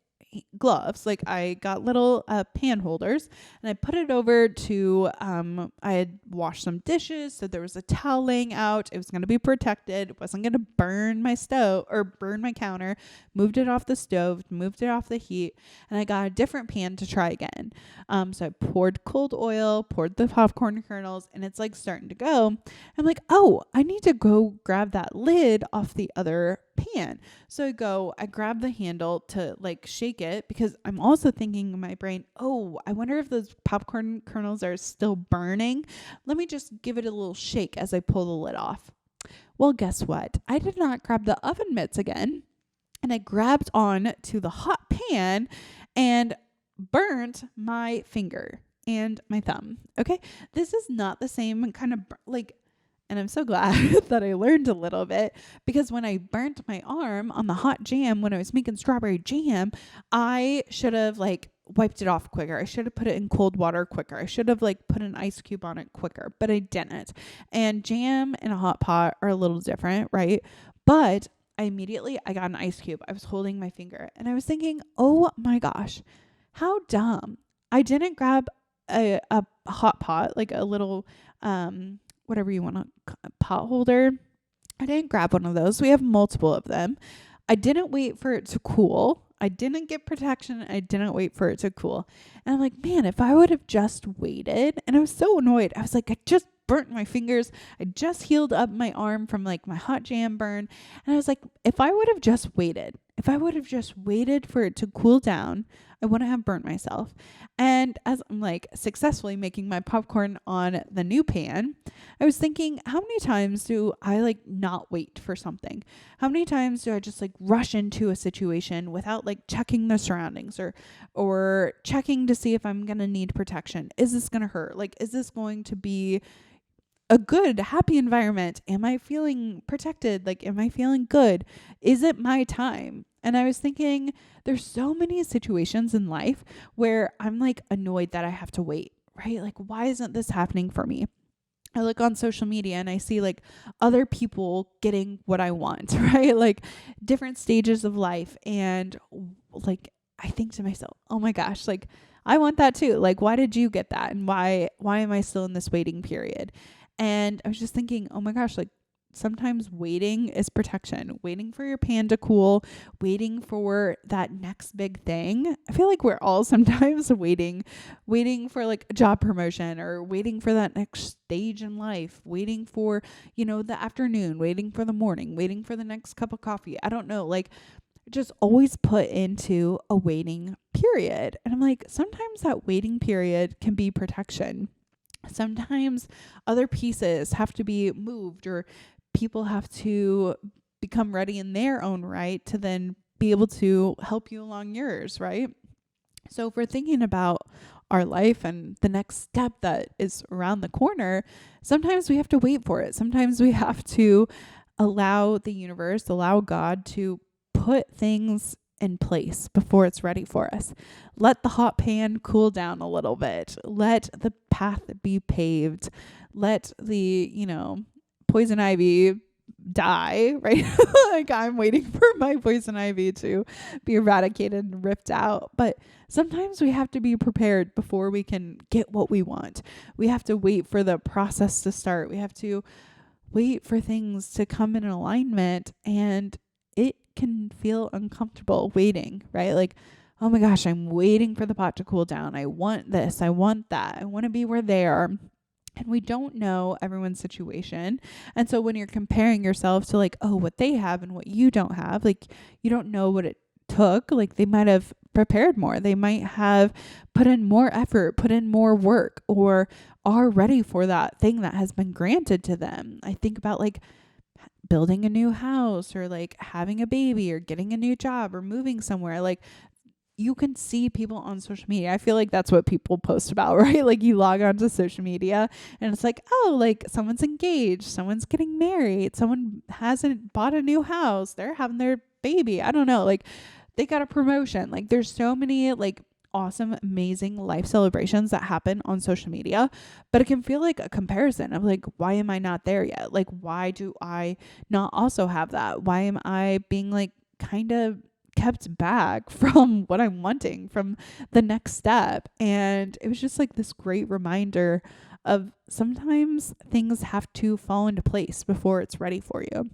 gloves. Like I got little pan holders, and I put it over to I had washed some dishes, so there was a towel laying out. It was going to be protected. It wasn't going to burn my stove or burn my counter. Moved it off the stove, moved it off the heat, and I got a different pan to try again. So I poured cold oil, poured the popcorn kernels, and it's like starting to go. I'm like, oh, I need to go grab that lid off the other pan. So I grab the handle to like shake it, because I'm also thinking in my brain, oh, I wonder if those popcorn kernels are still burning. Let me just give it a little shake as I pull the lid off. Well, guess what? I did not grab the oven mitts again, and I grabbed on to the hot pan and burnt my finger and my thumb. Okay. This is not the same kind of and I'm so glad that I learned a little bit, because when I burnt my arm on the hot jam, when I was making strawberry jam, I should have like wiped it off quicker. I should have put it in cold water quicker. I should have like put an ice cube on it quicker, but I didn't. And jam and a hot pot are a little different, right? But I got an ice cube. I was holding my finger and I was thinking, oh my gosh, how dumb. I didn't grab a hot pot, like a little, whatever you want, a pot holder. I didn't grab one of those. We have multiple of them. I didn't wait for it to cool. I didn't get protection. I didn't wait for it to cool. And I'm like, man, if I would have just waited, and I was so annoyed. I was like, I just burnt my fingers. I just healed up my arm from like my hot jam burn. And I was like, if I would have just waited for it to cool down, I wouldn't have burnt myself. And as I'm like successfully making my popcorn on the new pan, I was thinking, how many times do I like not wait for something? How many times do I just like rush into a situation without like checking the surroundings or checking to see if I'm going to need protection? Is this going to hurt? Like, is this going to be a good, happy environment? Am I feeling protected? Like, am I feeling good? Is it my time? And I was thinking, there's so many situations in life where I'm like annoyed that I have to wait, right? Like, why isn't this happening for me? I look on social media and I see like other people getting what I want, right? Like different stages of life. And like, I think to myself, oh my gosh, like I want that too. Like, why did you get that? And why am I still in this waiting period? And I was just thinking, oh my gosh, like sometimes waiting is protection, waiting for your pan to cool, waiting for that next big thing. I feel like we're all sometimes waiting for like a job promotion, or waiting for that next stage in life, waiting for, the afternoon, waiting for the morning, waiting for the next cup of coffee. I don't know, like just always put into a waiting period. And I'm like, sometimes that waiting period can be protection. Sometimes other pieces have to be moved, or people have to become ready in their own right to then be able to help you along yours, right? So if we're thinking about our life and the next step that is around the corner, sometimes we have to wait for it. Sometimes we have to allow the universe, allow God to put things in place before it's ready for us. Let the hot pan cool down a little bit. Let the path be paved. Let the, poison ivy die, right? Like I'm waiting for my poison ivy to be eradicated and ripped out. But sometimes we have to be prepared before we can get what we want. We have to wait for the process to start. We have to wait for things to come in alignment, and it can feel uncomfortable waiting, right? Like, oh my gosh, I'm waiting for the pot to cool down. I want this. I want that. I want to be where they are. And we don't know everyone's situation. And so when you're comparing yourself to like, oh, what they have and what you don't have, like you don't know what it took. Like they might have prepared more. They might have put in more effort, put in more work, or are ready for that thing that has been granted to them. I think about like building a new house or like having a baby or getting a new job or moving somewhere. Like you can see people on social media. I feel like that's what people post about, right? Like you log onto social media and it's like, oh, like someone's engaged, someone's getting married, someone hasn't bought a new house, they're having their baby. I don't know. Like they got a promotion. Like there's so many like awesome, amazing life celebrations that happen on social media, but it can feel like a comparison of like, why am I not there yet? Like, why do I not also have that? Why am I being like kind of kept back from what I'm wanting, from the next step? And it was just like this great reminder of sometimes things have to fall into place before it's ready for you.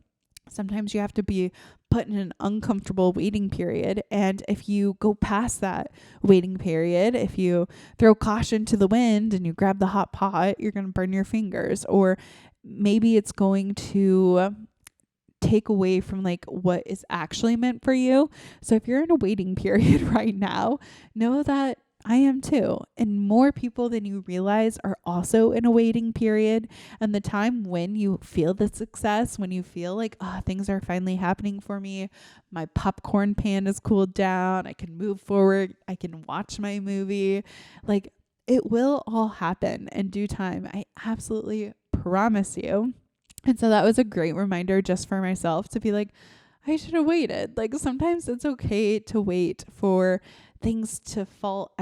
Sometimes you have to be put in an uncomfortable waiting period. And if you go past that waiting period, if you throw caution to the wind and you grab the hot pot, you're going to burn your fingers. Or maybe it's going to take away from like what is actually meant for you. So if you're in a waiting period right now, know that I am too. And more people than you realize are also in a waiting period. And the time when you feel the success, when you feel like, oh, things are finally happening for me, my popcorn pan is cooled down, I can move forward, I can watch my movie, like it will all happen in due time. I absolutely promise you. And so that was a great reminder just for myself to be like, I should have waited. Like sometimes it's okay to wait for things to fall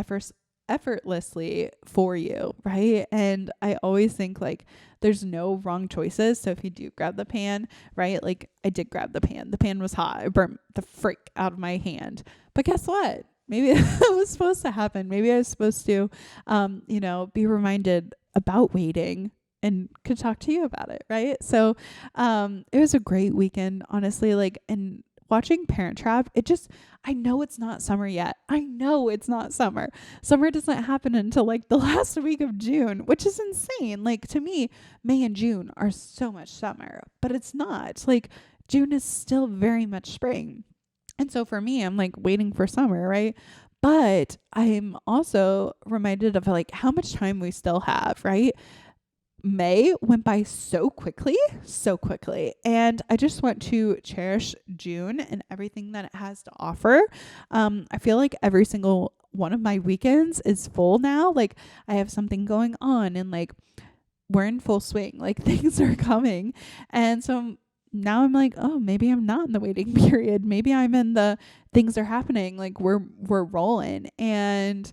effortlessly for you, right? And I always think like there's no wrong choices. So if you do grab the pan, right? Like I did grab the pan. The pan was hot. I burnt the frick out of my hand. But guess what? Maybe that was supposed to happen. Maybe I was supposed to, be reminded about waiting and could talk to you about it, right? So it was a great weekend, honestly. Like, and watching Parent Trap, I know it's not summer yet. I know it's not summer. Summer doesn't happen until like the last week of June, which is insane. Like to me, May and June are so much summer, but it's not. Like June is still very much spring. And so for me, I'm like waiting for summer, right? But I'm also reminded of like how much time we still have, right? May went by so quickly. And I just want to cherish June and everything that it has to offer. I feel like every single one of my weekends is full now. Like I have something going on and like we're in full swing, like things are coming. And so now I'm like, oh, maybe I'm not in the waiting period. Maybe I'm in the things are happening. Like we're rolling. And,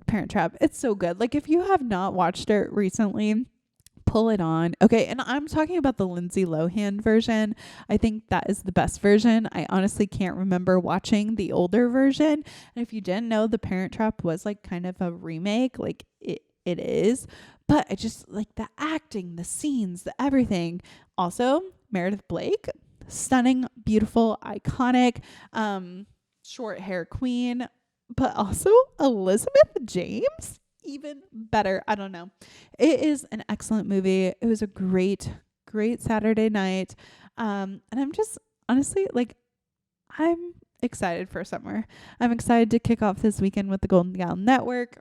Parent Trap, it's so good. Like if you have not watched it recently, pull it on. Okay, and I'm talking about the Lindsay Lohan version. I think that is the best version. I honestly can't remember watching the older version. And if you didn't know, the Parent Trap was like kind of a remake. Like it is. But I just like the acting, the scenes, the everything. Also, Meredith Blake, stunning, beautiful, iconic, short hair queen. But also Elizabeth James, even better. I don't know. It is an excellent movie. It was a great Saturday night. And I'm just honestly like, I'm excited for summer. I'm excited to kick off this weekend with the Golden Gal Network.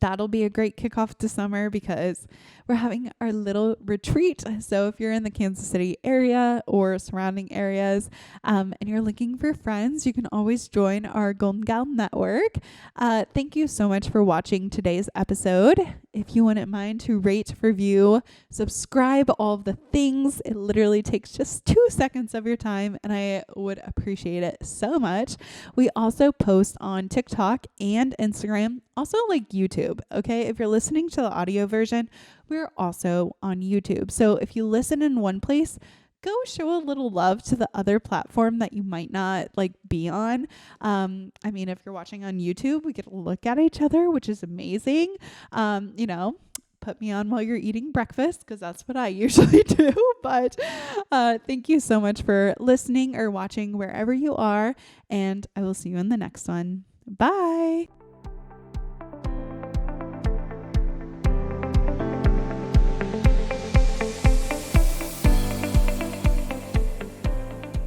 That'll be a great kickoff to summer because we're having our little retreat. So if you're in the Kansas City area or surrounding areas and you're looking for friends, you can always join our Golden Gal Network. Thank you so much for watching today's episode. if you wouldn't mind to rate, review, subscribe, all of the things. It literally takes just 2 seconds of your time, and I would appreciate it so much. We also post on TikTok and Instagram, also like YouTube. Okay. If you're listening to the audio version, we're also on YouTube. So if you listen in one place, go show a little love to the other platform that you might not like be on. I mean, if you're watching on YouTube, we get to look at each other, which is amazing. Put me on while you're eating breakfast, because that's what I usually do. But thank you so much for listening or watching wherever you are. And I will see you in the next one. Bye.